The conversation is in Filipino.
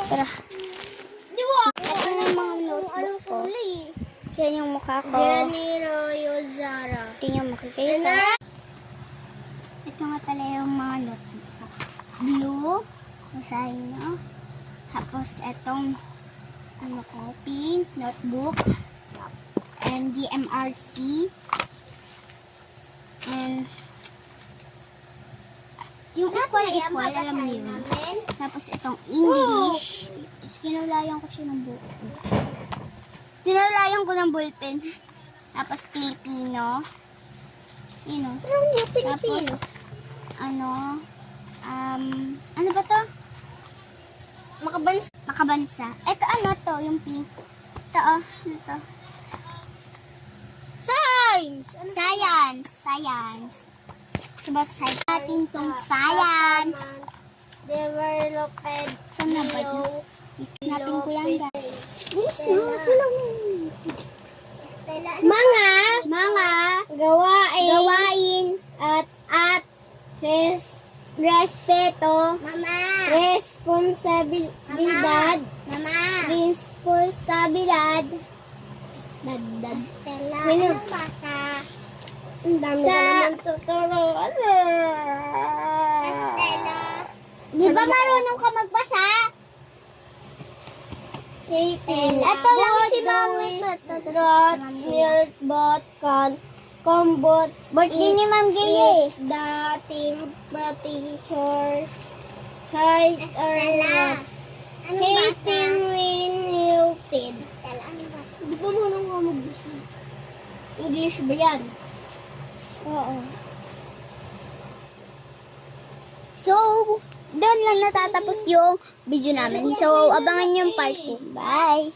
Tara. Ito yung mga notebook ko. Yan yung mukha ko. Jenny Royo Zara. Hindi nyo makikita. Ito nga pala yung mga notebook ko. Blue. Basahin nyo. Tapos itong ano ko, pink notebook. And DMRC. And yung equal, alam niyo yun. Tapos itong English. Kinulayan ko siya ng buo. Kinulayan ko ng ballpen. Tapos Filipino. Yun o. Tapos, ano ba to? Makabansa. Ito ano to, yung pink. Ito o, ano to? Science. It's about science. Ating tong science. Developed Saan na ba yun? Hanapin ko lang guys. Bilis na. Silang. Mga gawain at respeto. Responsibilidad. Dagdag. Anong basa? Ang dami ko naman tuturuan. Estela. Di ba marunong ka magbasa? Katie. Ito lang si Mami. Milk, bot, corn, Ba't di ni Ma'am Gay eh? Dating Teachers. Height or Estela. what? Anong basa? Hating when hilted. Estela, anong basa? Di ba marunong ka magbasa? English ba yan? Oo. So, doon lang natatapos yung video namin. So, abangan yung part 2. Bye!